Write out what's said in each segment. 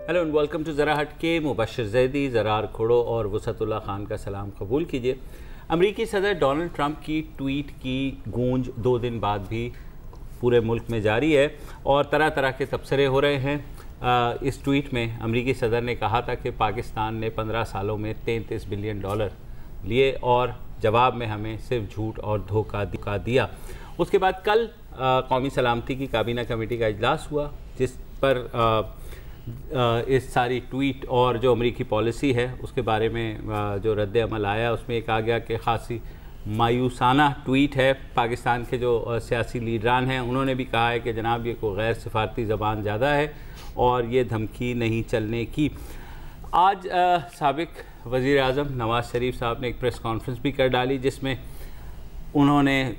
Hello and welcome to ज़रा हट के। मुबशर जैदी, ज़रार खोड़ो और वसतुल्लाह खान का सलाम कबूल कीजिए। अमरीकी सदर डोनाल्ड ट्रंप की ट्वीट की गूंज 2 दिन बाद भी पूरे मुल्क में जारी है और तरह तरह के तबसरे हो रहे हैं। इस ट्वीट में अमरीकी सदर ने कहा था कि पाकिस्तान ने 15 सालों में $33 बिलियन लिए और जवाब में हमें सिर्फ झूठ और धोखा दिया। उसके बाद कल कौमी सलामती की काबीना कमेटी का इजलास हुआ, जिस पर इस सारी ट्वीट और जो अमरीकी पॉलिसी है उसके बारे में जो रद्द अमल आया उसमें एक आ गया कि खासी मायूसाना ट्वीट है। पाकिस्तान के जो सियासी लीडरान हैं उन्होंने भी कहा है कि जनाब ये कोई गैर सिफारती ज़बान ज़्यादा है और ये धमकी नहीं चलने की। आज साबिक वज़ीर आज़म नवाज़ शरीफ साहब ने एक प्रेस कॉन्फ्रेंस भी कर डाली, जिसमें उन्होंने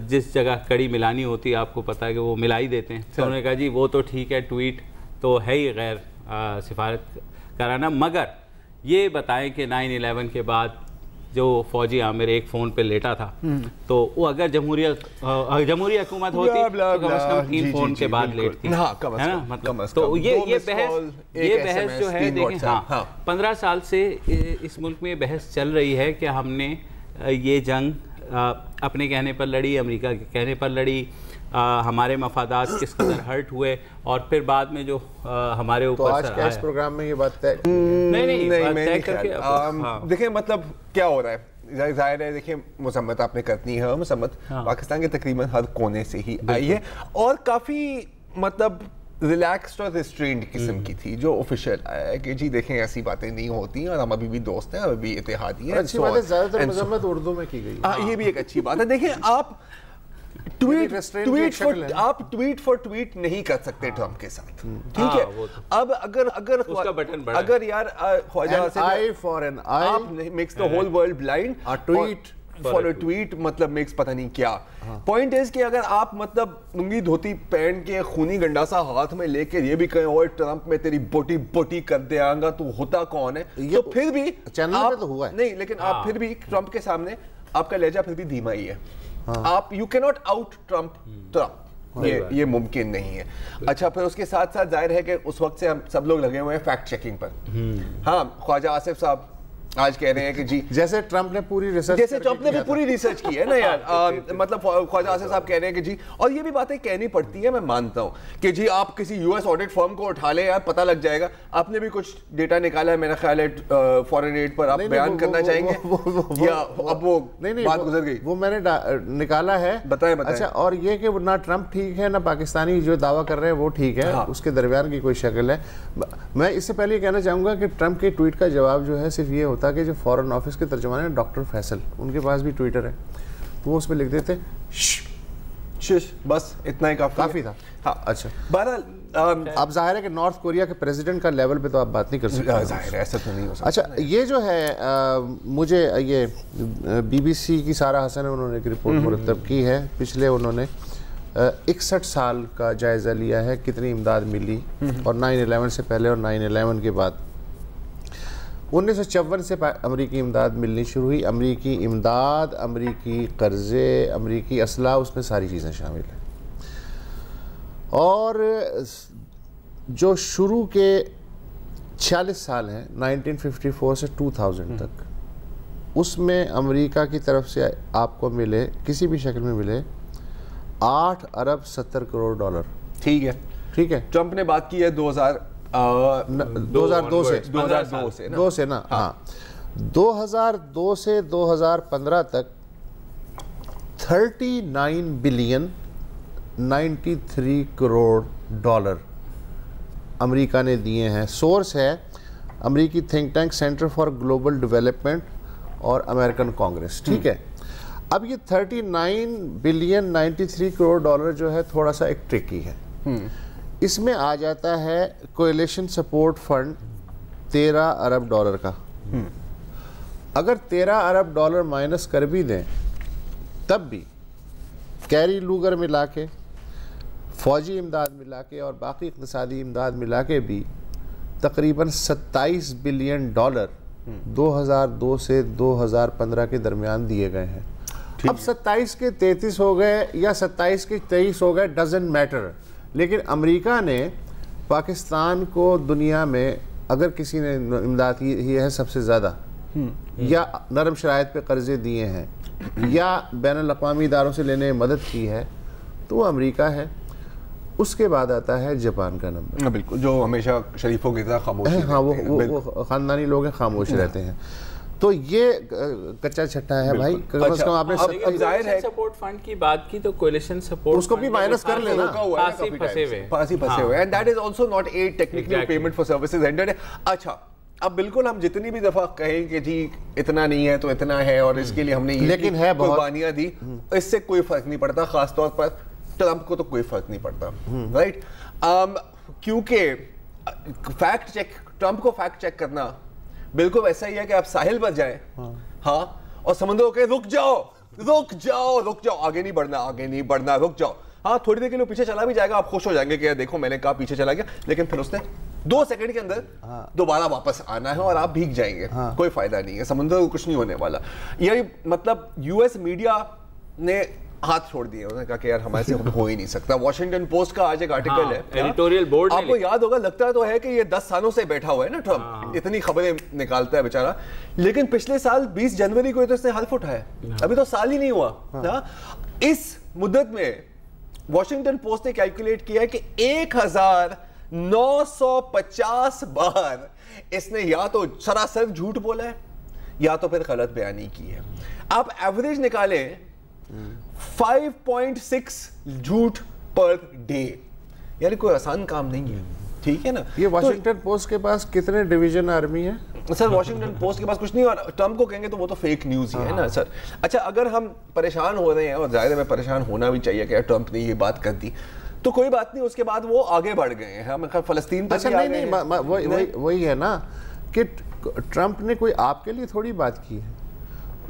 जिस जगह कड़ी मिलानी होती है, आपको पता है कि वो मिला ही देते हैं, तो उन्होंने कहा जी वो तो ठीक है, ट्वीट तो है ही गैर सिफारत कराना, मगर ये बताएं कि 9/11 के बाद जो फौजी आमिर एक फ़ोन पे लेटा था, तो वो अगर जमहूरी हुकूमत होती तो कम से कम 3 फ़ोन के बाद लेटती, है ना। मतलब तो ये बहस जो है, देखें, हाँ 15 साल से इस मुल्क में बहस चल रही है कि हमने ये जंग अपने कहने पर लड़ी, अमेरिका के कहने पर लड़ी, हमारे मफादात किस कदर हर्ट हुए और फिर बाद में जो हमारे ऊपर तो आज क्या इस प्रोग्राम में ये बात तय नहीं करके देखिए मतलब क्या हो रहा है, जाहिर है, देखिए मसम्मत आपने करनी है, मसम्मत पाकिस्तान के तकरीबन हर कोने से ही आई है और काफ़ी मतलब रिलैक्स्ड और रिस्ट्रेंड किस्म की थी। जो ऑफिशियल आया है कि जी देखें ऐसी बातें नहीं होती हैं और हम अभी भी दोस्त हैं, अभी इत्तेहादी हैं। अच्छी बात है, ज़्यादातर मसम्मत उर्दू में की गई। ये भी एक अच्छी बात है। देखें आप ट्वीट फॉर ट्वीट नहीं कर सकते ट्रंप के साथ, ठीक है। अब अगर यार ख्वाजा eye for an eye makes the whole world blind, tweet for a tweet मतलब मेक्स पता नहीं क्या। पॉइंट इज कि अगर आप मतलब लुंगी धोती पहन के खूनी गंडासा हाथ में लेके ये भी कहें ओए ट्रंप में तेरी बोटी बोटी कर देगा, तू होता कौन है, तो फिर भी चैनल पे तो हुआ है नहीं, लेकिन आप फिर भी ट्रंप के सामने आपका लहजा फिर भी धीमा ही है। आप you can not out Trump, ये मुमकिन नहीं है। अच्छा, फिर उसके साथ साथ जाहिर है कि उस वक्त से हम सब लोग लगे हुए हैं फैक्ट चेकिंग पर। हाँ, ख्वाजा आसिफ साहब आज कह रहे हैं कि जी जैसे ट्रंप ने पूरी रिसर्च की है ना यार, मतलब ख्वाजा आसिफ साहब कह रहे हैं कि जी, और ये भी बातें कहनी पड़ती है, मैं मानता हूँ कि जी आप किसी यूएस ऑडिट फर्म को उठा ले यार, पता लग जाएगा। आपने भी कुछ डेटा निकाला है, मेरा ख्याल है फॉरेन एड पर, आप बयान करना चाहेंगे या अब वो बात गुजर गई? वो मैंने निकाला है, बताएं। अच्छा, और ये कि ना ट्रंप ठीक है ना पाकिस्तानी जो दावा कर रहे हैं वो ठीक है, उसके दरमियान की कोई शक्ल है। मैं इससे पहले ये कहना चाहूँगा कि ट्रंप के ट्वीट का जवाब जो है सिर्फ ये ताकि जो फॉरेन ऑफिस के तर्जुमान है डॉक्टर फैसल, उनके पास भी ट्विटर है, तो वो उसमें लिख देते बस इतना ही काफी था। हाँ, अच्छा, बहरहाल अब जाहिर है कि नॉर्थ कोरिया के प्रेसिडेंट का लेवल पे तो आप बात नहीं कर सकते, जाहिर है, ऐसा तो नहीं हो सकता। अच्छा, ये जो है मुझे ये BBC की सारा हसन है, उन्होंने एक रिपोर्ट मुरतब की है, पिछले उन्होंने 61 साल का जायज़ा लिया है कितनी इमदाद मिली, और 9/11 से पहले और 9/11 के बाद 1954 से अमरीकी इमदाद मिलनी शुरू हुई। अमरीकी इमदाद, अमरीकी कर्ज़े, अमरीकी असला, उसमें सारी चीज़ें शामिल हैं। और जो शुरू के 46 साल हैं 1954 से 2000 तक, उसमें अमरीका की तरफ से आपको मिले, किसी भी शक्ल में मिले, 8 अरब 70 करोड़ डॉलर। ठीक है। ट्रंप ने बात की है 2002 से ना, हाँ 2002 से 2015 तक 39 बिलियन 93 करोड़ डॉलर अमेरिका ने दिए हैं। सोर्स है अमेरिकी think tank centre for global development और अमेरिकन कांग्रेस, ठीक है। अब ये 39 बिलियन 93 करोड़ डॉलर जो है थोड़ा सा एक ट्रिकी है। इसमें आ जाता है कोएलिशन सपोर्ट फंड 13 अरब डॉलर का। अगर 13 अरब डॉलर माइनस कर भी दें, तब भी कैरी लूगर मिला के, फौजी इमदाद मिला के और बाकी इक़्तिसादी इमदाद मिला के भी तकरीबन 27 बिलियन डॉलर 2002 से 2015 के दरमियान दिए गए हैं। अब 27 के 33 हो गए या 27 के 23 हो गए, डजंट मैटर, लेकिन अमेरिका ने पाकिस्तान को दुनिया में अगर किसी ने इमदाद की है सबसे ज़्यादा, या नरम शराइत पे कर्जे दिए हैं या बैनुल-अक़वामी इदारों से लेने में मदद की है, तो वो अमेरिका है। उसके बाद आता है जापान का नंबर। बिल्कुल, जो हमेशा शरीफों की तरह खामोश है। हाँ, वो ख़ानदानी लोग हैं, खामोश रहते हैं। तो ये कच्चा छट्टा है भाई। कम से कम आपने सपोर्ट फंड की बात की तो कोलिशन सपोर्ट उसको भी माइनस कर लेना, फांसी फंसे हुए, and that is also not a technical payment for services rendered. अच्छा, अब बिल्कुल हम जितनी भी दफा कहें कि जी इतना नहीं है तो इतना है और इसके लिए हमने लेकिन है कुर्बानियां दी, इससे कोई फर्क नहीं पड़ता। खासतौर पर ट्रंप को तो कोई फर्क नहीं पड़ता, राइट? क्योंकि फैक्ट चेक, ट्रंप को फैक्ट चेक करना बिल्कुल वैसा ही है कि आप साहिल पर जाएं, हाँ, और समंदर को कहें रुक जाओ रुक जाओ रुक जाओ, आगे नहीं बढ़ना आगे नहीं बढ़ना, रुक जाओ। हाँ, थोड़ी देर के लिए पीछे चला भी जाएगा, आप खुश हो जाएंगे कि देखो मैंने कहा पीछे चला गया, लेकिन फिर उसने 2 सेकंड के अंदर दोबारा वापस आना है और आप भीग जाएंगे। कोई फायदा नहीं है, समंदर को कुछ नहीं होने वाला। यही मतलब यूएस मीडिया ने हाथ छोड़ दिए, उन्होंने कहा कि यार हमारे से हो ही नहीं सकता। वॉशिंगटन पोस्ट का आज एक आर्टिकल है, एडिटोरियल बोर्ड, आपको याद होगा, लगता तो है कि ये 10 सालों से बैठा हुआ है ना ट्रंप, इतनी खबरें निकालता है बेचारा, लेकिन पिछले साल 20 जनवरी को तो इसने हल्फ उठाया, अभी तो साल ही नहीं हुआ। इस मुद्दत में वॉशिंगटन पोस्ट ने कैलकुलेट किया कि 1950 बार इसने या तो सरासर झूठ बोला है या तो फिर गलत बयानी की है। आप एवरेज निकालें 5.6 झूठ पर डे, यानी कोई आसान काम नहीं है, ठीक है ना? ये वॉशिंगटन पोस्ट के पास कितने डिवीजन आर्मी है? सर वॉशिंगटन पोस्ट के पास कुछ नहीं, और ट्रंप को कहेंगे तो वो तो फेक न्यूज ही है ना सर। अच्छा, अगर हम परेशान हो रहे हैं, और जाहिर है परेशान होना भी चाहिए कि ट्रंप ने ये बात कर दी, तो कोई बात नहीं, उसके बाद वो आगे बढ़ गए हैं, हम फलस्तीन पर। अच्छा, नहीं, वही है ना कि ट्रंप ने कोई आपके लिए थोड़ी बात की है,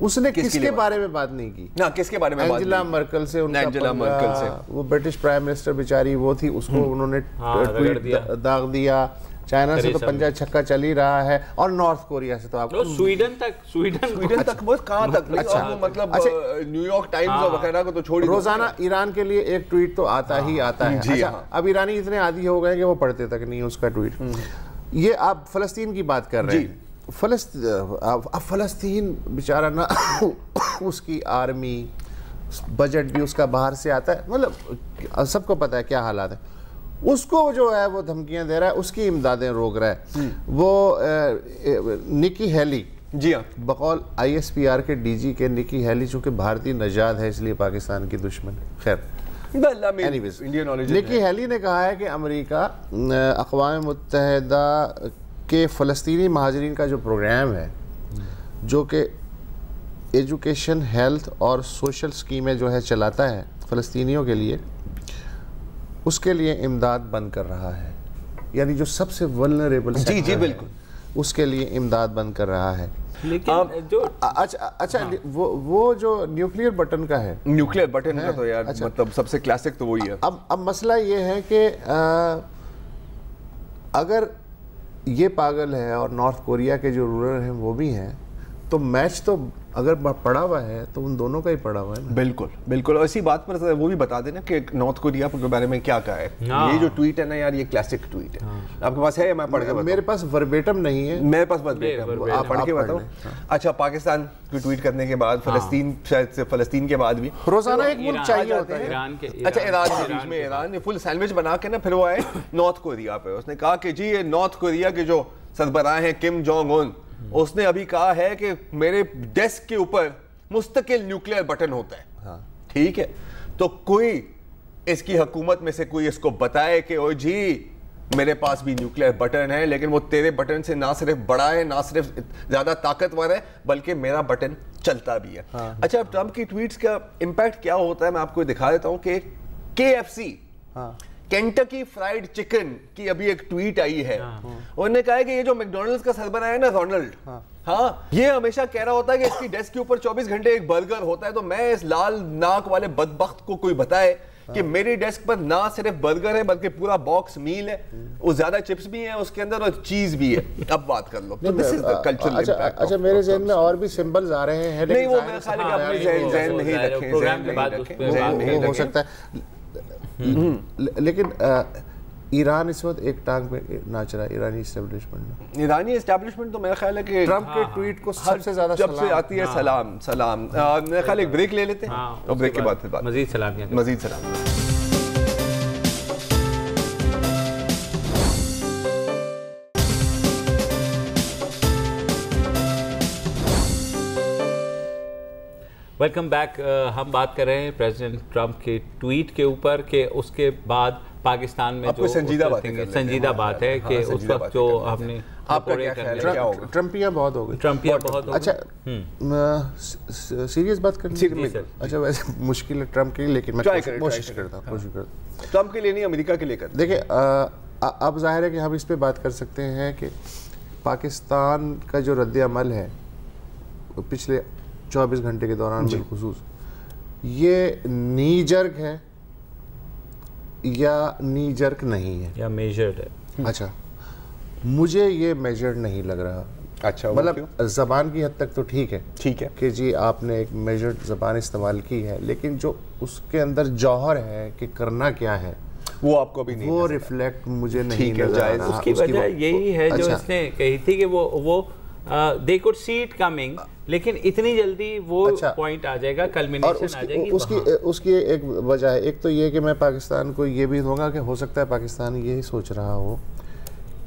उसने किसके बारे में बात नहीं की ना, किसके बारे में? एंजेला मर्कल से, एंजेला मर्कल से, वो ब्रिटिश प्राइम मिनिस्टर बेचारी वो थी, उसको उन्होंने ट्वीट दाग दिया। चाइना से तो पंजा छक्का चल ही रहा है, और नॉर्थ कोरिया से तो आपको स्वीडन तक वो कहां तक? अच्छा, मतलब न्यूयॉर्क टाइम्स और वगैरह को तो छोड़, रोजाना ईरान के लिए एक ट्वीट तो आता ही आता है। अच्छा, अब ईरानी इतने आदी हो गए कि वो पढ़ते तक नहीं उसका ट्वीट। ये आप फलस्तीन की बात कर रहे हैं, फलस्तीन बेचारा ना उसकी आर्मी, बजट भी उसका बाहर से आता है, मतलब सबको पता है क्या हालात है। उसको जो है वो धमकियां दे रहा है, उसकी इमदादें रोक रहा है। वो निकी हेली, जी हाँ, बकौल ISPR के DG के निकी हेली, चूंकि भारतीय नजाद है इसलिए पाकिस्तान की दुश्मन, खैर निकी हेली ने कहा है कि अमेरिका अक़वाम मुत्तहिदा के फ़लस्तीनी महाजरीन का जो प्रोग्राम है, जो कि एजुकेशन, हेल्थ और सोशल स्कीमें जो है चलाता है फ़लस्तीनियों के लिए, उसके लिए इमदाद बंद कर रहा है। यानी जो सबसे वल्नरेबल जी बिल्कुल, उसके लिए इमदाद बंद कर रहा है। लेकिन जो अच्छा वो जो न्यूक्लियर बटन का है, न्यूक्लियर बटन का तो यार मतलब सबसे क्लासिक तो वही है। अब मसला ये है कि अगर ये पागल है और नॉर्थ कोरिया के जो रूलर हैं वो भी हैं, तो मैच तो अगर पड़ा हुआ है तो उन दोनों का ही पड़ा हुआ है ना। बिल्कुल बिल्कुल, और इसी बात पर वो भी बता देना कि नॉर्थ कोरिया के बारे में क्या कहा है। ये जो ट्वीट है ना यार, ये क्लासिक ट्वीट है। आपके पास है? मैं पढ़ के बताऊं? मेरे पास वर्बेटम नहीं है, मेरे पास वर्बेटम, आप पढ़ के बताओ। अच्छा, पाकिस्तान की ट्वीट करने के बाद फलस्तीन, शायद से फलस्तीन के बाद भी रोजाना एक मुल्क चाहिए होता है। अच्छा, ईरान के बीच में, ईरान ने फुल सैंडविच बना के ना फिर वो आए नॉर्थ कोरिया पे। उसने कहा कि जी ये नॉर्थ कोरिया के जो सरबराह हैं किम जोंग उन, उसने अभी कहा है कि मेरे डेस्क के ऊपर मुस्तकिल न्यूक्लियर बटन होता है। ठीक है, तो कोई इसकी हुकूमत में से कोई इसको बताए कि ओ जी मेरे पास भी न्यूक्लियर बटन है, लेकिन वो तेरे बटन से ना सिर्फ बड़ा है, ना सिर्फ ज्यादा ताकतवर है, बल्कि मेरा बटन चलता भी है। अच्छा, अब ट्रंप की ट्वीट्स का इंपैक्ट क्या होता है मैं आपको दिखा देता हूं कि KFC, केंटकी फ्राइड चिकन की अभी एक ट्वीट आई है। उन्होंने कहा है कि ये जो मैकडॉनल्ड्स का सरबराह है ना रोनाल्ड, हाँ, ये हमेशा कह रहा होता है कि इसकी डेस्क के ऊपर 24 घंटे एक बर्गर होता है, तो मैं इस लाल नाक वाले बदबख्त को कोई बताए कि मेरी डेस्क पर ना सिर्फ बर्गर है बल्कि पूरा बॉक्स मील है, वो ज्यादा चिप्स भी हैं उसके अंदर और चीज भी है। अब बात कर लो, तो this is the cultural impact. अच्छा, मेरे ज़हन में और भी सिंबल्स आ रहे हैं, नहीं वो मैं खाली अपने ज़हन में ही रखें, प्रोग्राम के बाद उस पे हो सकता है। लेकिन ईरान इस वक्त एक टांग पे नाच रहा है, ईरानी एस्टेब्लिशमेंट। ईरानी एस्टेब्लिशमेंट तो मेरा ख्याल है कि ट्रम्प के ट्वीट को सबसे ज्यादा जब से आती है सलाम सलाम। मेरा ख्याल एक ब्रेक ले लेते हैं और ब्रेक के बाद फिर बात मजीद सलाम। मजीद सलाम। Welcome back. हम बात कर रहे हैं प्रेसिडेंट ट्रंप के ट्वीट के ऊपर कि उसके बाद पाकिस्तान में जो संजीदा बात है कि उस वक्त जो हमने आपका क्या ख्याल है, क्या होगा? ट्रम्पियाँ बहुत हो गई, ट्रम्पियाँ बहुत हो गई। अच्छा सीरियस बात करनी है। अच्छा वैसे मुश्किल है ट्रम्प के लिए, लेकिन मैं कोशिश करता हूँ। ट्रम्प के लिए नहीं, अमेरिका के लिए कर। देखिए अब जाहिर है कि हम इस पे बात कर सकते हैं कि पाकिस्तान का जो रद्द अमल है पिछले 24 घंटे के दौरान बिलखुसूस, ये नी जर्क है या नी जर्क नहीं है या मेजर्ड है। अच्छा मुझे ये मेजर्ड नहीं लग रहा। अच्छा मतलब ज़बान की हद तक तो ठीक है कि जी आपने एक मेजर्ड ज़बान इस्तेमाल की है, लेकिन जो उसके अंदर जौहर है कि करना क्या है वो आपको भी नहीं, वो रिफ्लेक्ट मुझे नहीं नजर आ रहा। उसकी वजह यही है जो इसने कही थी कि वो they could see it coming, लेकिन इतनी जल्दी वो पॉइंट आ जाएगा, कल्मिनेशन आ जाएगी। उसकी एक वजह है, एक तो ये कि मैं पाकिस्तान को ये भी दूंगा कि हो सकता है पाकिस्तान यही सोच रहा हो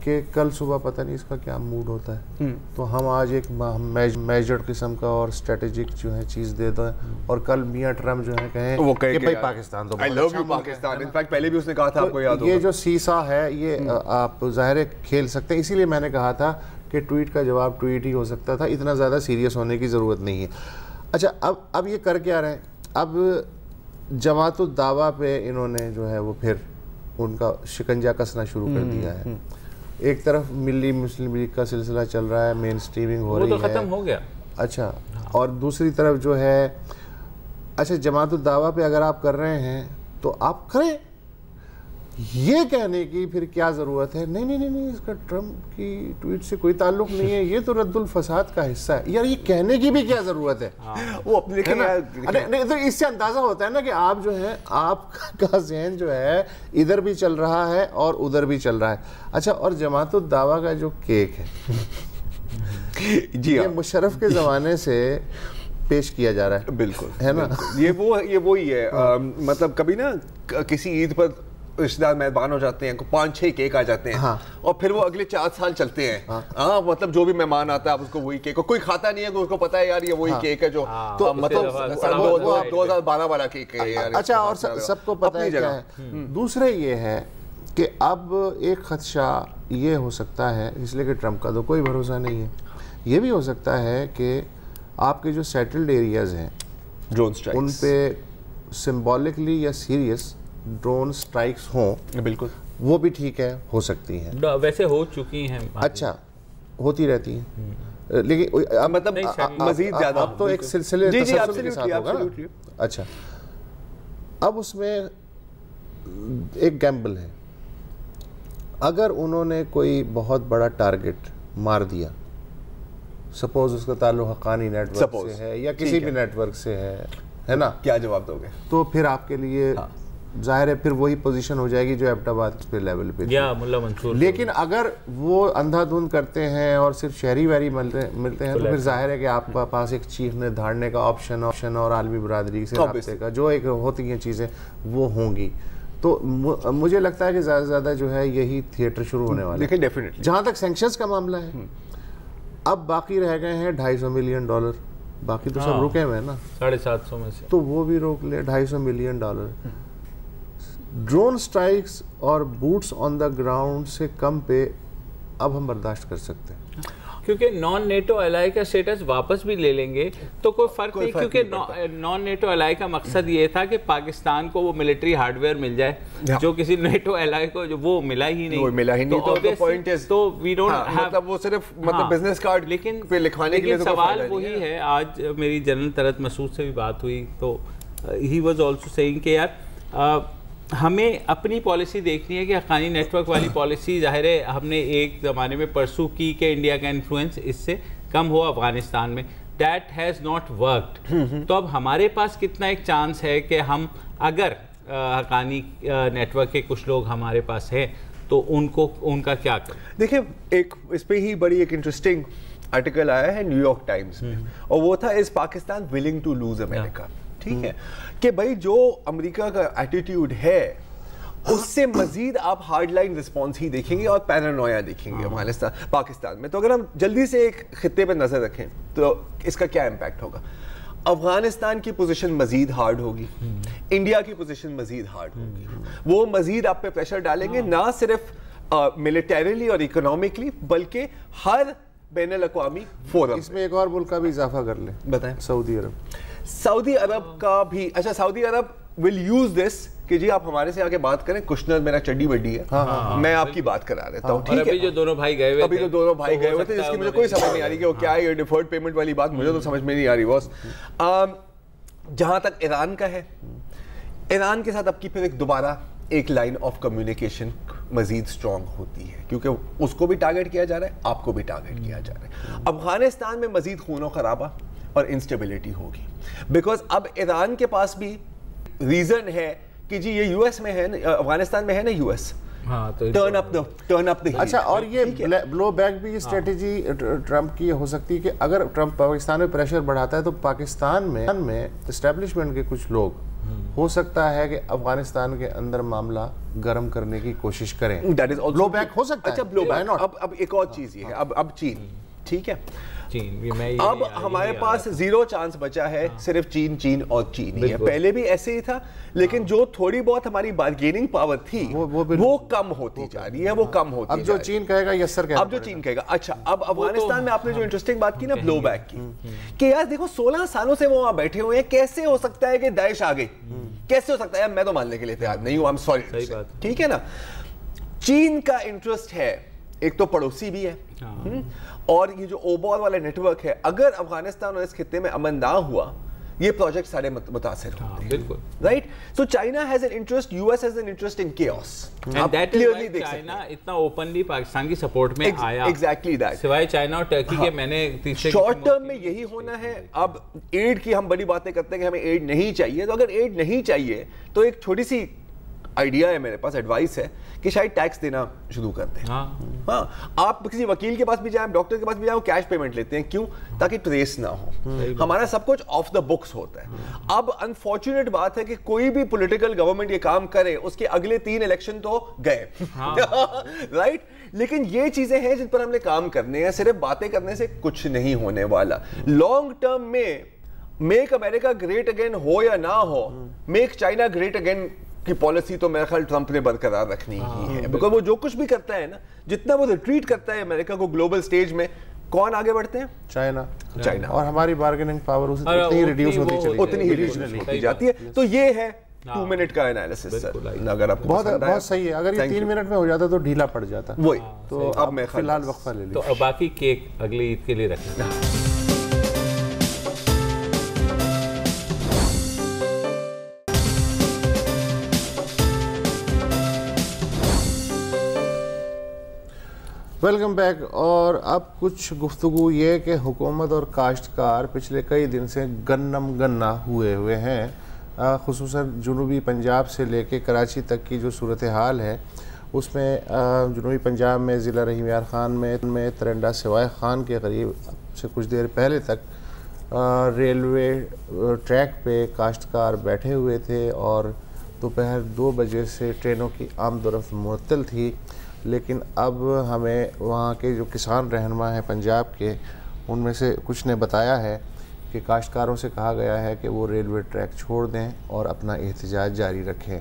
कि कल सुबह पता नहीं इसका क्या मूड होता है, तो हम आज एक मेजर्ड किस्म का और स्ट्रेटेजिक जो है चीज़ दे दें, और कल मियां ट्रम्प जो है कहें वो कि भाई पाकिस्तान तो I love you Pakistan. In fact पहले भी उसने कहा था, आपको याद होगा। ये जो सीसा है ये आप ज़ाहिर खेल सकते हैं, इसीलिए मैंने कहा था कि ट्वीट का जवाब ट्वीट ही हो सकता था, इतना ज़्यादा सीरियस होने की ज़रूरत नहीं है। अच्छा अब ये कर क्या रहे हैं, अब जमातुद दावा पे इन्होंने जो है वो फिर उनका शिकंजा कसना शुरू कर दिया है। एक तरफ मिली मुस्लिम लीग का सिलसिला चल रहा है, मेन स्ट्रीमिंग हो रही है, वो तो ख़त्म हो गया। अच्छा और दूसरी तरफ जो है, अच्छा जमातुद दावा पे अगर आप कर रहे हैं तो आप करें, ये कहने की फिर क्या ज़रूरत है, नहीं इसका ट्रम्प की ट्वीट से कोई ताल्लुक नहीं है, ये तो रद्दुल फसाद का हिस्सा है। यार ये कहने की भी क्या ज़रूरत है? वो अपने नहीं तो इससे अंदाज़ा होता है ना कि आप जो है आपका ज़हन जो है इधर भी चल रहा है और उधर भी चल रहा है। अच्छा और जमातुद दावा का जो केक है जी ये मुशर्रफ के ज़माने से पेश किया जा रहा है, बिल्कुल है ना। ये वो ही है। मतलब कभी ना किसी ईद पर रिश्तेदार मेहमान हो जाते हैं, 5-6 केक आ जाते हैं। हाँ। और फिर वो अगले 4 साल चलते हैं। हाँ। मतलब जो भी मेहमान आता है आप उसको वही केक, कोई खाता नहीं है, उसको पता है यार ये वही केक है जो तो मतलब 2012 वाला केक है यार। अच्छा और सबको पता है क्या है। दूसरे ये है कि अब एक खदशा ये हो सकता है, इसलिए कि ट्रम्प का तो कोई भरोसा नहीं है, ये भी हो सकता है कि आपके जो सेटल्ड एरियाज हैं ड्रोन स्ट्राइक्स उन पे सिंबॉलिकली या सीरियस ड्रोन स्ट्राइक्स हों। बिल्कुल वो भी ठीक है, हो सकती हैं, वैसे हो चुकी हैं। अच्छा होती रहती हैं, लेकिन मतलब मजीद ज्यादा अब तो एक सिलसिले तसलसल के साथ होगा ना। अच्छा अब उसमें एक गैम्बल है, अगर उन्होंने कोई बहुत बड़ा टारगेट मार दिया, सपोज उसका ताल्लुक हक्कानी नेटवर्क से है या किसी भी नेटवर्क से है ना, क्या जवाब दोगे? तो फिर आपके लिए जाहिर है फिर वही पोजीशन हो जाएगी जो एबटाबाद पे लेवल पे या मुल्ला मंसूर। लेकिन अगर वो अंधाधुंध करते हैं और सिर्फ शहरी वहरी मिलते हैं तो फिर जाहिर है कि आपके पास एक चीखने धाड़ने का ऑप्शन और आलमी बरादरी से राब्ते का जो एक होती हैं चीज़ें वो होंगी। तो मुझे लगता है कि ज़्यादा से ज़्यादा जो है यही थिएटर शुरू होने वाला है। डेफिनेटली जहाँ तक सैंक्शंस का मामला है, अब बाकी रह गए हैं $250 मिलियन, बाकी तो सब रुके हुए हैं ना 750 में से, तो वो भी रोक ले। $250 मिलियन ड्रोन स्ट्राइक्स और बूट्स ऑन द ग्राउंड से कम पे अब हम बर्दाश्त कर सकते हैं, क्योंकि नॉन नेटो अलाई का स्टेटस वापस भी ले लेंगे तो कोई फर्क नहीं, क्योंकि नॉन नेटो अलाई का मकसद ये था कि पाकिस्तान को वो मिलिट्री हार्डवेयर मिल जाए जो किसी नेटो अलाई को जो वो मिला ही नहीं। तो पॉइंट इज तो वी डोंट हैव, मतलब वो सिर्फ मतलब बिजनेस कार्ड लेकिन पे लिखवाने के लिए तो सवाल वही है। आज मेरी जनरल तरत मसूद से भी बात हुई तो ही वाज आल्सो सेइंग कि यार हमें अपनी पॉलिसी देखनी है कि हक्कानी नेटवर्क वाली पॉलिसी जाहिर है हमने एक ज़माने में परसू की कि इंडिया का इन्फ्लुएंस इससे कम हो अफ़गानिस्तान में, दैट हैज़ नॉट वर्कड। तो अब हमारे पास कितना एक चांस है कि हम अगर हक्कानी नेटवर्क के कुछ लोग हमारे पास हैं तो उनको उनका क्या करें? देखिए, एक इस पे ही बड़ी एक इंटरेस्टिंग आर्टिकल आया है न्यूयॉर्क टाइम्स में, और वो था is Pakistan willing to lose America. ठीक है कि भाई जो अमेरिका का एटीट्यूड है उससे मजीद आप हार्डलाइन रिस्पॉन्स ही देखेंगे और पैरानोया देखेंगे अफगानिस्तान पाकिस्तान में। तो अगर हम जल्दी से एक खित्ते पर नजर रखें तो इसका क्या इम्पैक्ट होगा? अफगानिस्तान की पोजीशन मजीद हार्ड होगी, इंडिया की पोजीशन मजीद हार्ड होगी, वो मजीद आप पे प्रेशर डालेंगे, ना सिर्फ मिलिटरीली और इकोनॉमिकली बल्कि हर बैनुल अक़वामी फोरम। इसमें एक और मुल्क का भी इजाफा कर ले, बताएं। सऊदी अरब। सऊदी अरब का भी, अच्छा, Saudi Arab will use this कि जी आप हमारे से आके बात करें, कुश्नर मेरा चड्डी बड्डी है, मैं आपकी बात करा देता हूँ। ठीक है, अभी जो दोनों भाई गए हुए थे, अभी जो दोनों भाई गए हुए थे जिसकी मुझे कोई समझ नहीं आ रही कि वो क्या है, ये डिफर्ड पेमेंट वाली बात मुझे तो समझ में नहीं आ रही बॉस। जहां तक ईरान का है, ईरान के साथ आपकी फिर एक दोबारा एक line of communication Majeed strong होती है, क्योंकि उसको भी टारगेट किया जा रहा है, आपको भी टारगेट किया जा रहा है। अफगानिस्तान में मजीद खूनो खराबा और इंस्टेबिलिटी होगी, बिकॉज अब ईरान के पास भी रीजन है कि जी ये यूएस में है, अफगानिस्तान में है ना यूएस, तो टर्न अप द। अच्छा, और ये ब्लो बैक भी स्ट्रेटेजी ट्रंप की हो सकती है कि अगर ट्रंप पाकिस्तान में प्रेशर बढ़ाता है तो पाकिस्तान में एस्टेब्लिशमेंट के कुछ लोग हो सकता है कि अफगानिस्तान के अंदर मामला गर्म करने की कोशिश करें। दैट इज ब्लो बैक हो सकता है। अच्छा, ब्लो बैक। अब एक और चीज ये है, अब चीन, ठीक है, अब हमारे पास जीरो चांस बचा है, सिर्फ चीन और चीन ही है। पहले भी ऐसे ही था, लेकिन जो थोड़ी बहुत हमारी बार्गेनिंग पावर थी वो कम होती जा रही है, वो कम होती है। अब जो चीन कहेगा यस सर, अब जो चीन कहेगा। अच्छा, अब अफगानिस्तान में आपने जो इंटरेस्टिंग बात की ना ब्लो बैक की, कि यार देखो 16 सालों से वो वहां बैठे हुए हैं, कैसे हो सकता है कि दाइश आ गई? कैसे हो सकता है? मैं तो मानने के लिए तैयार नहीं हूं, आई एम सॉरी। ठीक है ना, चीन का इंटरेस्ट है, एक तो पड़ोसी भी है, और ये जो ओबॉल वाला नेटवर्क है, अगर अफगानिस्तान और इस खित्ते में अमन ना हुआ, ये प्रोजेक्ट सारे मुतासिर होते हैं। बिल्कुल, right. So China has an interest, US has an interest in chaos, and that is why China इतना ओपनली पाकिस्तान की सपोर्ट में आया। Exactly that. सिवाय चाइना और टर्की के मैंने तीसरे शॉर्ट टर्म में यही होना है। अब एड की हम बड़ी बातें करते हैं कि हमें एड नहीं चाहिए, तो अगर एड नहीं चाहिए तो एक छोटी सी आइडिया है मेरे पास, एडवाइस है कि शायद टैक्स देना शुरू कर दें। हाँ, आप किसी वकील के पास भी जाएं, डॉक्टर के पास भी जाएं, वो कैश पेमेंट लेते हैं, क्यों? ताकि ट्रेस ना हो। हमारा सब कुछ ऑफ द बुक्स होता है। अब अनफॉर्चुनेट बात है कि कोई भी पॉलिटिकल गवर्नमेंट ये काम करे, उसके अगले 3 इलेक्शन तो गए, राइट। लेकिन ये चीजें हैं जिन पर हमने काम करने हैं, सिर्फ बातें करने से कुछ नहीं होने वाला। लॉन्ग टर्म में मेक अमेरिका ग्रेट अगेन हो या ना हो, मेक चाइना ग्रेट अगेन की पॉलिसी तो मेरा ख्याल ट्रंप ने बरकरार रखनी ही है, बिकॉज वो जो कुछ भी करता है ना, जितना वो रिट्रीट करता है अमेरिका को ग्लोबल स्टेज में, कौन आगे बढ़ते हैं? चाइना। और हमारी बार्गेनिंग पावर उतनी रिड्यूस होती जाती है। तो ये है 2 मिनट का एनालिसिस सर, अगर आपको बहुत सही है। अगर ये 3 मिनट में हो जाता तो ढीला पड़ जाता। वही तो अब मैं फिलहाल वक्फा ले लीजिए। तो बाकी केक अगली ईद के लिए रखना। Welcome back. और अब कुछ गुफ्तगू ये कि हुकूमत और काश्तकार पिछले कई दिन से गन्ना हुए हैं। खुसूसन जुनूबी पंजाब से लेके कराची तक की जो सूरत हाल है, उसमें जुनूबी पंजाब में ज़िला रहीम यार ख़ान में तरंडा सिवाय ख़ान के करीब से कुछ देर पहले तक रेलवे ट्रैक पे काश्तकार बैठे हुए थे और दोपहर 2 बजे से ट्रेनों की आमदोरफ्त मुअत्तल थी। लेकिन अब हमें वहाँ के जो किसान रहनुमा हैं पंजाब के, उनमें से कुछ ने बताया है कि काश्तकारों से कहा गया है कि वो रेलवे ट्रैक छोड़ दें और अपना एहतजाज जारी रखें।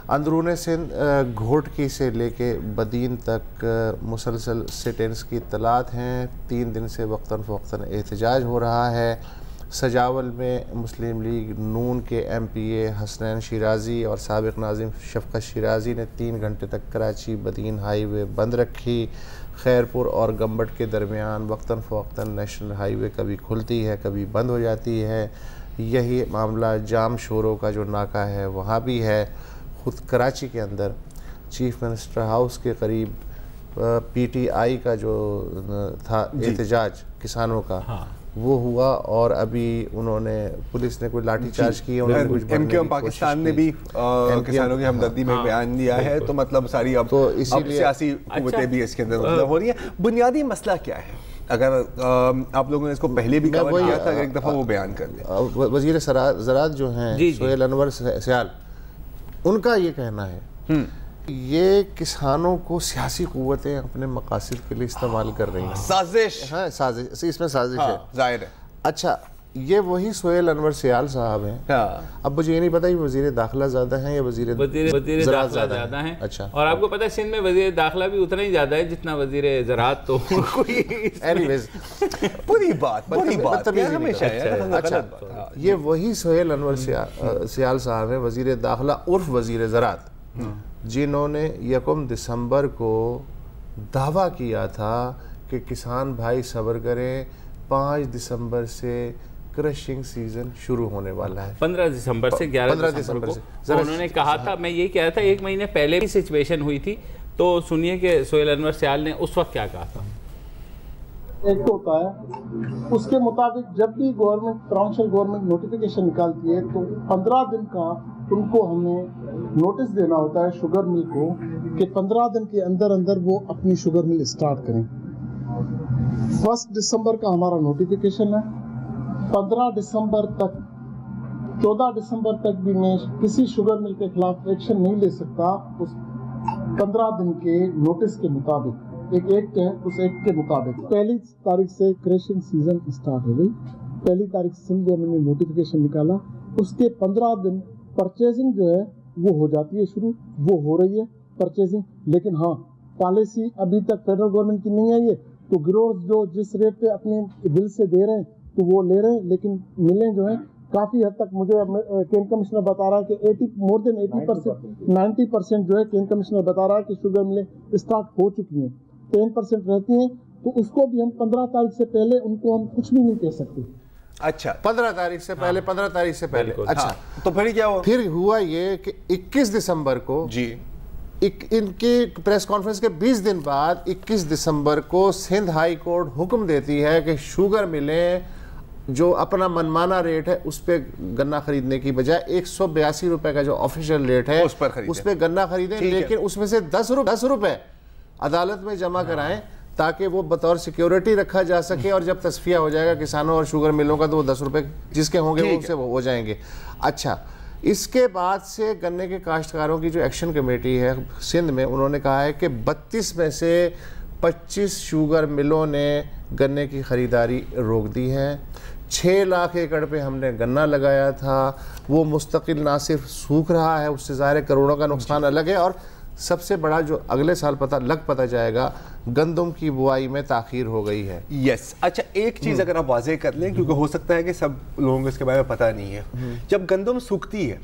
अंदरून सिंध घोटकी से लेके बदीन तक मुसलसल सिट-इन्स की इत्तलात हैं। 3 दिन से वक्तन फ़वक्तन एहतजाज हो रहा है। सजावल में मुस्लिम लीग नून के MPA हसनैन शिराजी और साबिक़ नाज़िम शफ़क़त शिराजी ने 3 घंटे तक कराची बदीन हाईवे बंद रखी। खैरपुर और गम्बट के दरमियान वक्तन फ़वक्तन नेशनल हाईवे कभी खुलती है कभी बंद हो जाती है। यही मामला जाम शोरों का जो नाका है वहाँ भी है। ख़ुद कराची के अंदर चीफ मिनिस्टर हाउस के करीब PTI का जो था एहतजाज किसानों का, वो हुआ और अभी उन्होंने पुलिस ने कोई लाठीचार्ज की, एमक्यूएम पाकिस्तान ने भी किसानों की हमदर्दी में बयान दिया है, तो मतलब सारी अब सियासी कुव्वतें भी इसके अंदर मतलब हो रही है। बुनियादी मसला क्या है? अगर आप लोगों ने इसको पहले भी कवर किया था, एक दफा वो बयान कर दें। वजीर ज़राअत जो हैं सोहेल अनवर सियाल, उनका ये कहना है ये किसानों को सियासी कुव्वतें अपने मकासद के लिए इस्तेमाल कर रही हैं। साजिश, हाँ साजिश, इसमें साजिश है, जाहिर है। अच्छा, ये वही सोहेल अनवर सियाल साहब हैं। हाँ। अब मुझे ये नहीं पता वजीर दाखिला ज़्यादा हैं या वजीर दाखिला ज़्यादा हैं। अच्छा, और आपको पता है सिंध में वजीर दाखिला भी उतना ही ज़्यादा है जितना वजीर ज़राअत। तो एनीवेज पूरी बात हमेशा है। अच्छा, ये वही सोहेल अनवर सियाल साहब हैं, वजीर दाखिला उर्फ वजीर ज़राअत, जिन्होंने 1 दिसंबर को दावा किया था कि किसान भाई सब्र करें, 5 दिसंबर से क्रशिंग सीजन शुरू होने वाला है। 15 दिसंबर से 11 दिसंबर को उन्होंने कहा था। मैं यही कह रहा था, 1 महीने पहले भी सिचुएशन हुई थी, तो सुनिए कि सोहेल अनवर सियाल ने उस वक्त क्या कहा था। एक तो होता है उसके मुताबिक जब भी गवर्नमेंट प्रोविंशियल गवर्नमेंट नोटिफिकेशन निकालती है तो 15 दिन का उनको हमें नोटिस देना होता है शुगर मिल को कि 15 दिन के अंदर अंदर वो अपनी शुगर मिल स्टार्ट करें। 1 दिसंबर का हमारा नोटिफिकेशन है। 15 दिसंबर तक 14 दिसंबर तक भी मैं किसी शुगर मिल के खिलाफ एक्शन नहीं ले सकता। उस 15 दिन के नोटिस के मुताबिक एक एक्ट है, उस एक्ट के मुताबिक 1 तारीख से क्रशिंग सीजन स्टार्ट हो गई। 1 तारीख से सिंध गवर्नमेंट ने नोटिफिकेशन निकाला, उसके 15 दिन परचेजिंग जो है वो हो जाती है शुरू, वो हो रही है परचेजिंग। लेकिन हाँ, पॉलिसी अभी तक फेडरल गवर्नमेंट की नहीं आई है, तो ग्रोअर्स जो जिस रेट पे अपने बिल से दे रहे हैं तो वो ले रहे हैं, लेकिन मिलें जो है काफ़ी हद तक, मुझे केन कमिश्नर बता रहा है कि मोर देन 80% 90% जो है केन कमिश्नर बता रहा है कि शुगर मिलें स्टार्ट हो चुकी हैं। 10% रहती हैं, तो उसको भी हम 15 तारीख से पहले उनको हम कुछ भी नहीं कह सकते। अच्छा, 15 तारीख से पहले, 15 तारीख से पहले। अच्छा, तो फिर क्या हुआ? फिर हुआ ये कि 21 दिसंबर को जी इनकी प्रेस कॉन्फ्रेंस के 20 दिन बाद 21 दिसंबर को सिंध हाई कोर्ट हुक्म देती है कि शुगर मिलें जो अपना मनमाना रेट है उस पर गन्ना खरीदने की बजाय 182 रुपए का जो ऑफिशियल रेट है उस पर गन्ना खरीदें, लेकिन उसमें से 10 रुपए अदालत में जमा कराएं ताकि वो बतौर सिक्योरिटी रखा जा सके, और जब तस्फिया हो जाएगा किसानों और शुगर मिलों का तो वो 10 रुपए जिसके होंगे वो उससे हो जाएंगे। अच्छा, इसके बाद से गन्ने के काश्तकारों की जो एक्शन कमेटी है सिंध में, उन्होंने कहा है कि 32 में से 25 शुगर मिलों ने गन्ने की ख़रीदारी रोक दी है। 6 लाख एकड़ पे हमने गन्ना लगाया था, वो मुस्तकिल ना सिर्फ सूख रहा है, उससे ज़ाहिर करोड़ों का नुकसान अलग है, और सबसे बड़ा जो अगले साल पता जाएगा, गंदम की बुआई में ताखीर हो गई है। यस। अच्छा, एक चीज़ अगर आप वाज़ेह कर लें, क्योंकि हो सकता है कि सब लोगों को इसके बारे में पता नहीं है। जब गंदम सूखती है,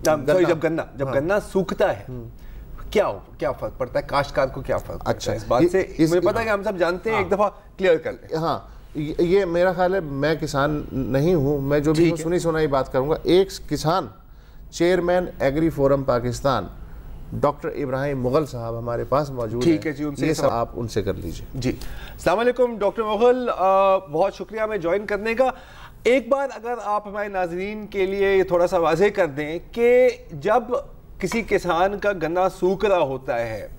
जब गन्ना सूखता है, क्या फर्क पड़ता है काश्तकार को, क्या फर्क? अच्छा, इस बात से मुझे पता है कि हम सब जानते हैं, एक दफ़ा क्लियर कर लें। हाँ, ये मेरा ख्याल है, मैं किसान नहीं हूँ, मैं जो भी सुनी सुनाई बात करूँगा। एक किसान chairman agree forum Pakistan doctor Ibrahim Mughal साहब हमारे पास मौजूद हैं। ठीक है जी, उनसे ये सब आप उनसे कर लीजिए। जी, अस्सलाम वालेकुम डॉक्टर मुगल, बहुत शुक्रिया हमें ज्वाइन करने का। एक बार अगर आप हमारे नाजरीन के लिए थोड़ा सा वाज़ेह कर दें कि जब किसी किसान का गन्ना सूख रहा होता है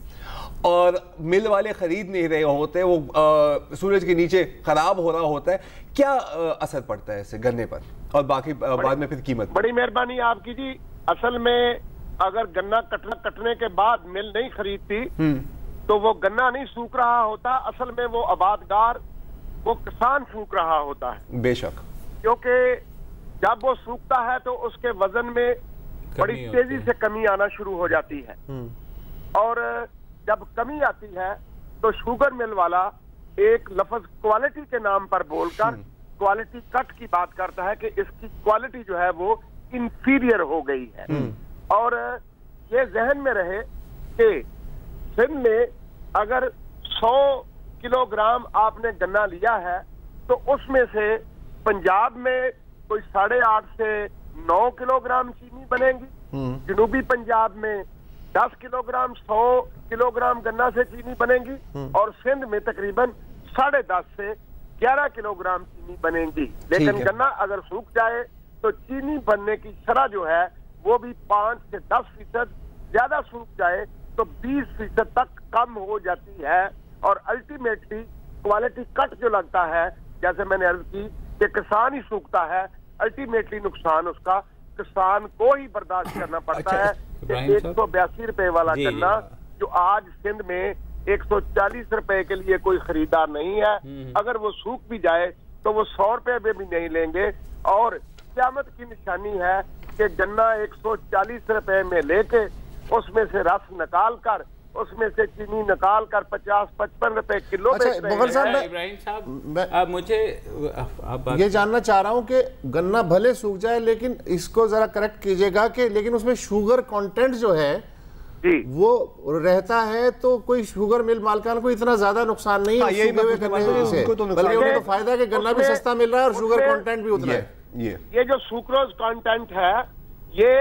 और मिल वाले ख़रीद नहीं रहे होते, वो सूरज के नीचे ख़राब हो रहा होता है, क्या असर पड़ता है इससे गन्ने पर और बाकी बाद में फिर कीमत? बड़ी मेहरबानी आपकी जी। असल में अगर गन्ना कटने के बाद मिल नहीं खरीदती तो वो गन्ना नहीं सूख रहा होता, असल में वो आबादगार, वो किसान सूख रहा होता है। बेशक, क्योंकि जब वो सूखता है तो उसके वजन में बड़ी तेजी से कमी आना शुरू हो जाती है, और जब कमी आती है तो शुगर मिल वाला एक लफ्ज क्वालिटी के नाम पर बोलकर क्वालिटी कट की बात करता है कि इसकी क्वालिटी जो है वो इंफीरियर हो गई है। और ये जहन में रहे कि सिंध में अगर 100 किलोग्राम आपने गन्ना लिया है तो उसमें से पंजाब में कोई 8.5 से 9 किलोग्राम चीनी बनेगी, जनूबी पंजाब में 10 किलोग्राम 100 किलोग्राम गन्ना से चीनी बनेगी, और सिंध में तकरीबन 10.5 से 11 किलोग्राम चीनी बनेगी। लेकिन गन्ना अगर सूख जाए तो चीनी बनने की शरह जो है वो भी 5 से 10%, ज्यादा सूख जाए तो 20% तक कम हो जाती है। और अल्टीमेटली क्वालिटी कट जो लगता है, जैसे मैंने अर्ज की कि किसान ही सूखता है, अल्टीमेटली नुकसान उसका किसान को ही बर्दाश्त करना पड़ता है। 182 रुपए वाला गन्ना जो आज सिंध में 140 रुपए के लिए कोई खरीदार नहीं है, अगर वो सूख भी जाए तो वो 100 रुपए में भी नहीं लेंगे। और क़यामत की निशानी है कि गन्ना 140 रुपए में लेके उसमें से रस निकाल कर, उसमें से चीनी निकाल कर 50-55 रुपए किलो। अच्छा मुगल साहब, इब्राहिम साहब मुझे ये जानना चाह रहा हूँ कि गन्ना भले सूख जाए, लेकिन इसको जरा करेक्ट कीजिएगा कि लेकिन उसमें शुगर कंटेंट जो है वो रहता है, तो कोई शुगर मिल मालिकान को इतना ज्यादा नुकसान नहीं है। बल्कि उन्हें तो फायदा है कि गन्ना भी सस्ता मिल रहा है और शुगर कंटेंट भी उतना है। ये जो सुक्रोज कंटेंट है, ये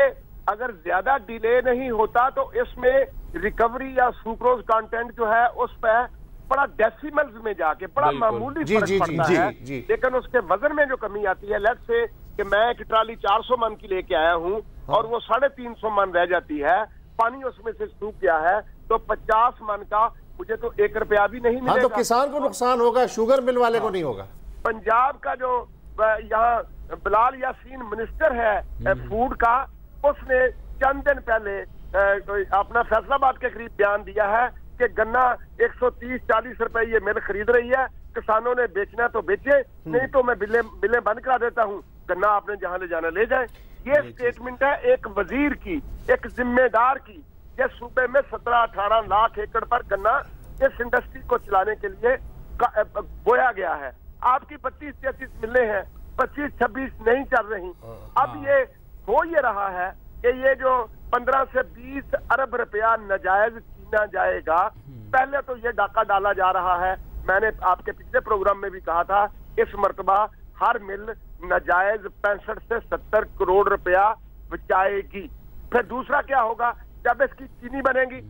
अगर ज्यादा डिले नहीं होता तो इसमें रिकवरी या सुक्रोज कंटेंट जो है उस पर बड़ा डेसिमल्स में जाके बड़ा मामूली फर्क पड़ता है। लेकिन उसके वजन में जो कमी आती है, लेट्स से कि मैं एक ट्राली 400 मन की लेके आया हूँ और वो 350 मन रह जाती है, पानी उसमें से सूख गया है, तो 50 मन का मुझे तो 1 रुपया भी नहीं मिलेगा। तो किसान को नुकसान होगा, शुगर मिल वाले को नहीं होगा। पंजाब का जो यहाँ बिलाल यासीन मिनिस्टर है फूड का, उसने चंद दिन पहले अपना फैसलाबाद के करीब बयान दिया है कि गन्ना 130-40 रुपए ये मिल खरीद रही है, किसानों ने बेचना तो बेचे, नहीं तो मैं बिलें बंद करा देता हूँ, गन्ना आपने जहाँ ले जाना ले जाए। ये स्टेटमेंट है एक वजीर की, एक जिम्मेदार की। ये सूबे में 17-18 लाख एकड़ पर गन्ना इस इंडस्ट्री को चलाने के लिए बोया गया है। आपकी 32-33 मिलें हैं, 25-26 नहीं चल रही। अब ये हो ये रहा है कि ये जो 15 से 20 अरब रुपया नजायज छीना जाएगा, पहले तो ये डाका डाला जा रहा है। मैंने आपके पिछले प्रोग्राम में भी कहा था, इस मर्तबा हर मिल नजायज 65 से 70 करोड़ रुपया बचाएगी। फिर दूसरा क्या होगा, जब इसकी चीनी बनेगी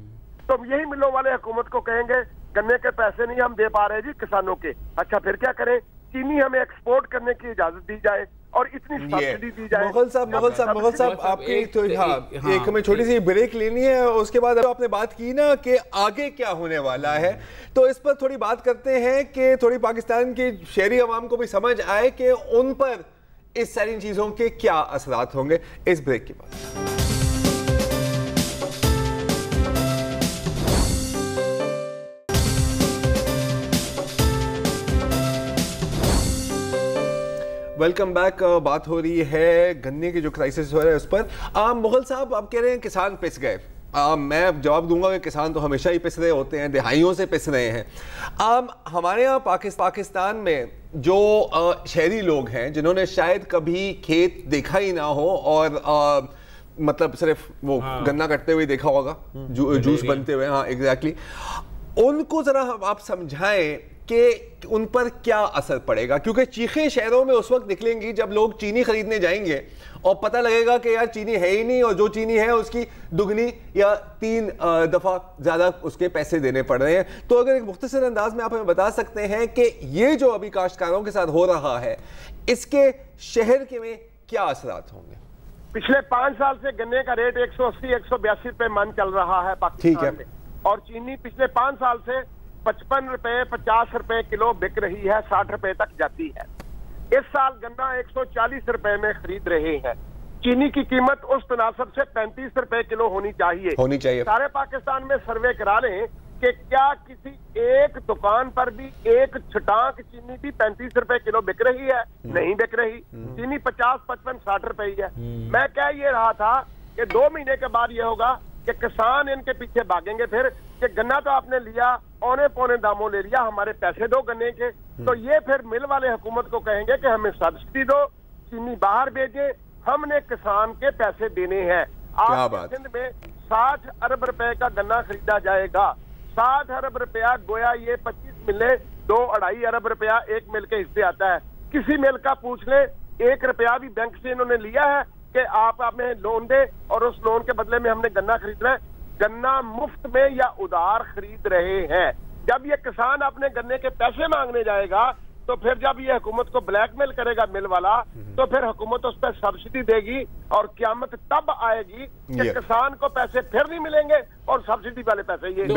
तो यही मिलों वाले हुकूमत को कहेंगे गन्ने के पैसे नहीं हम दे पा रहे जी किसानों के। अच्छा फिर क्या करें, चीनी हमें एक्सपोर्ट करने की इजाजत दी जाए और इतनी सब्सिडी दी जाए। मुगल साहब आपकी तो एक हमें छोटी सी ब्रेक लेनी है, उसके बाद आपने बात की ना कि आगे क्या होने वाला है, तो इस पर थोड़ी बात करते हैं कि थोड़ी पाकिस्तान की शहरी अवाम को भी समझ आए कि उन पर इस सारी चीजों के क्या असरात होंगे इस ब्रेक के बाद। Welcome back. बात हो रही है गन्ने की जो क्राइसिस हो रहा है उस पर। मुगल साहब आप कह रहे हैं किसान पिस गए, मैं जवाब दूंगा कि किसान तो हमेशा ही पिस रहे होते हैं, दिहाइयों से पिस रहे हैं। हमारे यहाँ पाकिस्तान में जो शहरी लोग हैं जिन्होंने शायद कभी खेत देखा ही ना हो और मतलब सिर्फ वो गन्ना कटते हुए देखा होगा, जूस बनते हुए, हाँ एग्जैक्टली, उनको जरा आप समझाएं कि उन पर क्या असर पड़ेगा, क्योंकि चीखें शहरों में उस वक्त निकलेंगी जब लोग चीनी खरीदने जाएंगे और पता लगेगा कि यार चीनी है ही नहीं और जो चीनी है उसकी दुगनी या 3 दफा ज्यादा उसके पैसे देने पड़ रहे हैं। तो अगर एक मुख्तसर अंदाज में आप हमें बता सकते हैं कि ये जो अभी काश्तकारों के साथ हो रहा है इसके शहर के में क्या असरात होंगे। पिछले 5 साल से गन्ने का रेट 180-182 रुपए मन चल रहा है पाकिस्तान में, और चीनी पिछले 5 साल से 55 रुपए 50 रुपए किलो बिक रही है, 60 रुपए तक जाती है। इस साल गन्ना 140 रुपए में खरीद रहे हैं। चीनी की कीमत उस तनासब से 35 रुपए किलो होनी चाहिए। सारे पाकिस्तान में सर्वे करा लें कि क्या किसी एक दुकान पर भी एक छटाक चीनी भी 35 रुपए किलो बिक रही है? नहीं बिक रही। चीनी 50, 55, 60 रुपए ही है। मैं कह ये रहा था कि 2 महीने के बाद ये होगा कि किसान इनके पीछे भागेंगे फिर कि गन्ना तो आपने लिया, औने पौने दामों ले लिया, हमारे पैसे दो गन्ने के। तो ये फिर मिल वाले हुकूमत को कहेंगे कि हमें सब्सिडी दो, चीनी बाहर भेजे, हमने किसान के पैसे देने हैं। आज सिंध में 60 अरब रुपए का गन्ना खरीदा जाएगा। 60 अरब रुपया गोया ये 25 मिले, 2-2.5 अरब रुपया एक मिल के हिस्से आता है। किसी मिल का पूछ ले, 1 रुपया भी बैंक से इन्होंने लिया है कि आप हमें लोन दे और उस लोन के बदले में हमने गन्ना खरीदना है? गन्ना मुफ्त में या उधार खरीद रहे हैं। जब ये किसान अपने गन्ने के पैसे मांगने जाएगा तो फिर जब ये हुकूमत को ब्लैकमेल करेगा मिल वाला, तो फिर हुकूमत उस पर सब्सिडी देगी और क़यामत तब आएगी कि किसान को पैसे फिर नहीं मिलेंगे और सब्सिडी वाले पैसे ये तो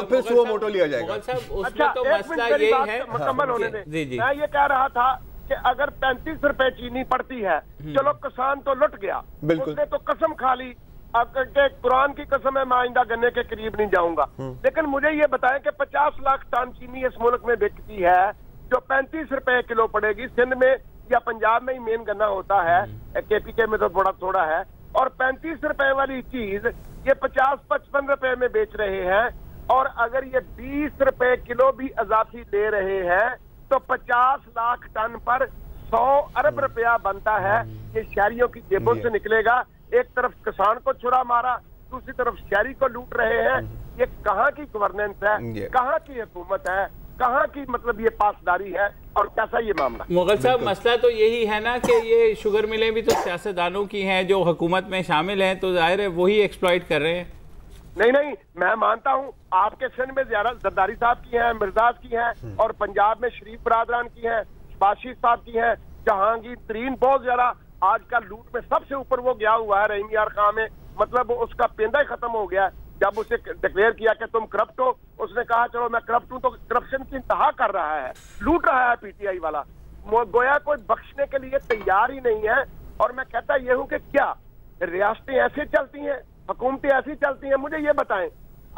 फिर सुओ मोटो लिया जाएगा। अच्छा, एक मिनट मेरी बात मुकम्मल होने दें। मैं ये कह रहा था कि अगर 35 रुपए चीनी पड़ती है, चलो किसान तो लुट गया, उसने तो कसम खा ली के कुरान की कसम है मैं आइंदा गन्ने के करीब नहीं जाऊंगा। लेकिन मुझे ये बताएं कि 50 लाख टन चीनी इस मुल्क में बिकती है जो 35 रुपए किलो पड़ेगी। सिंध में या पंजाब में ही मेन गन्ना होता है, KPK में तो बड़ा थोड़ा है, और 35 रुपए वाली चीज ये 50-55 रुपए में बेच रहे हैं। और अगर ये 20 रुपए किलो भी इजाफी ले रहे हैं तो 50 लाख टन पर 100 अरब रुपया बनता है। ये शहरियों की जेबों से निकलेगा। एक तरफ किसान को छुरा मारा, दूसरी तरफ शहरी को लूट रहे हैं। ये कहाँ की गवर्नेंस है, कहाँ की हुकूमत है, कहाँ की मतलब ये पासदारी है और कैसा ये मामला? मुगल साहब, मसला तो यही है ना कि ये शुगर मिलें भी तो सियासतदानों की हैं जो हुकूमत में शामिल हैं, तो जाहिर है वही एक्सप्लॉइट कर रहे हैं। नहीं, मैं मानता हूँ आपके सिंध में जरदारी साहब की हैं, मिर्जाज की हैं, और पंजाब में शरीफ बरादरान की हैं, शबाशी साहब की हैं, जहांगीर तरीन बहुत ज्यादा आजकल लूट में सबसे ऊपर वो गया हुआ है रहीम यार खां में। मतलब उसका पेंदा ही खत्म हो गया। जब उसे डिक्लेयर किया कि तुम करप्ट हो, उसने कहा चलो मैं करप्ट हूं, तो करप्शन की इंतहा कर रहा है, लूट रहा है PTI वाला। गोया कोई बख्शने के लिए तैयार ही नहीं है। और मैं कहता ये हूँ कि क्या रियासतें ऐसे चलती हैं, हुकूमतें ऐसी चलती हैं? मुझे ये बताएं,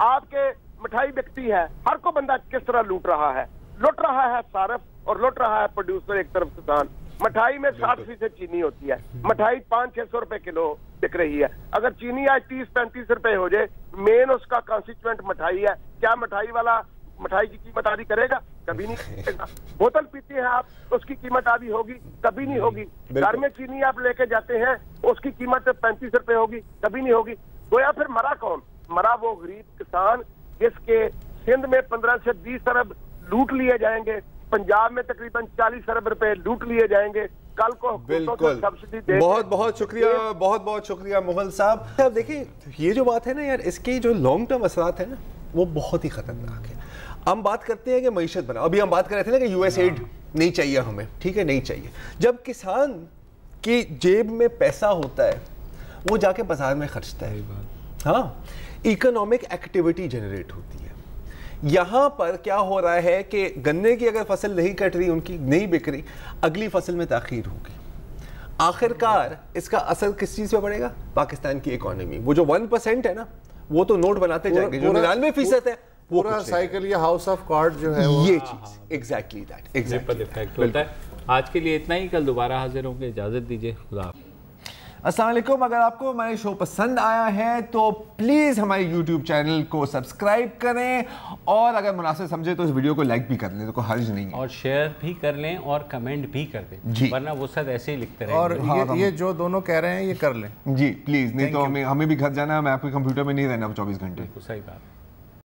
आपके मिठाई बिकती है, हर को बंदा किस तरह लूट रहा है? लुट रहा है सारफ और लुट रहा है प्रोड्यूसर, एक तरफ किसान। मिठाई में 60% चीनी होती है, मिठाई 500-600 रुपए किलो बिक रही है। अगर चीनी आज 30-35 रुपए हो जाए, मेन उसका कॉन्स्टिट्यूएंट मिठाई है, क्या मिठाई वाला मिठाई की कीमत आधी करेगा? कभी नहीं करेगा। बोतल पीते हैं आप, उसकी कीमत आधी होगी? कभी नहीं होगी। घर में चीनी आप लेके जाते हैं, उसकी कीमत 35 रुपए होगी? कभी नहीं होगी। गोया फिर मरा कौन? मरा वो गरीब किसान जिसके सिंध में 15 से 20 अरब लूट लिए जाएंगे, पंजाब में तकरीबन 40 अरब रुपए लूट लिए जाएंगे। कल को बिल्कुल सब्सिडी दे। बहुत शुक्रिया, बहुत शुक्रिया मुगल साहब। अब देखिए ये जो बात है ना यार, इसके जो लॉन्ग टर्म असरात है ना वो बहुत ही खतरनाक है। हम बात करते हैं कि मईशत बना, अभी हम बात कर रहे थे ना कि US एड नहीं चाहिए हमें, ठीक है, नहीं चाहिए। जब किसान की जेब में पैसा होता है वो जाके बाजार में खर्चता है। हाँ, इकोनॉमिक एक्टिविटी जनरेट होती है। यहाँ पर क्या हो रहा है कि गन्ने की अगर फसल नहीं कट रही, उनकी नहीं बिक रही, अगली फसल में ताखीर होगी। आखिरकार इसका असर किस चीज़ पे पड़ेगा? पाकिस्तान की इकोनॉमी। वो जो 1% है ना, वो तो नोट बनाते जाएंगे, जो 99% है वो पूरा साइकिल, ये हाउस ऑफ कार्ड जो है वो, ये चीज़ एग्जैक्टली दैट इफेक्ट होता है। आज के लिए इतना ही, कल दोबारा हाजिर होंगे। इजाज़त दीजिए, खुदा। अस्सलाम वालेकुम। अगर आपको हमारे शो पसंद आया है तो प्लीज़ हमारे YouTube चैनल को सब्सक्राइब करें, और अगर मुनासिब समझे तो इस वीडियो को लाइक भी कर लें, तो कोई हर्ज नहीं है, और शेयर भी कर लें और कमेंट भी कर दें जी, वरना वो सब ऐसे ही लिखते रहेंगे। और ये जो दोनों कह रहे हैं ये कर लें जी प्लीज़, नहीं तो हमें भी घर जाना है, मैं आपके कंप्यूटर में नहीं रहना 24 घंटे। सही बात।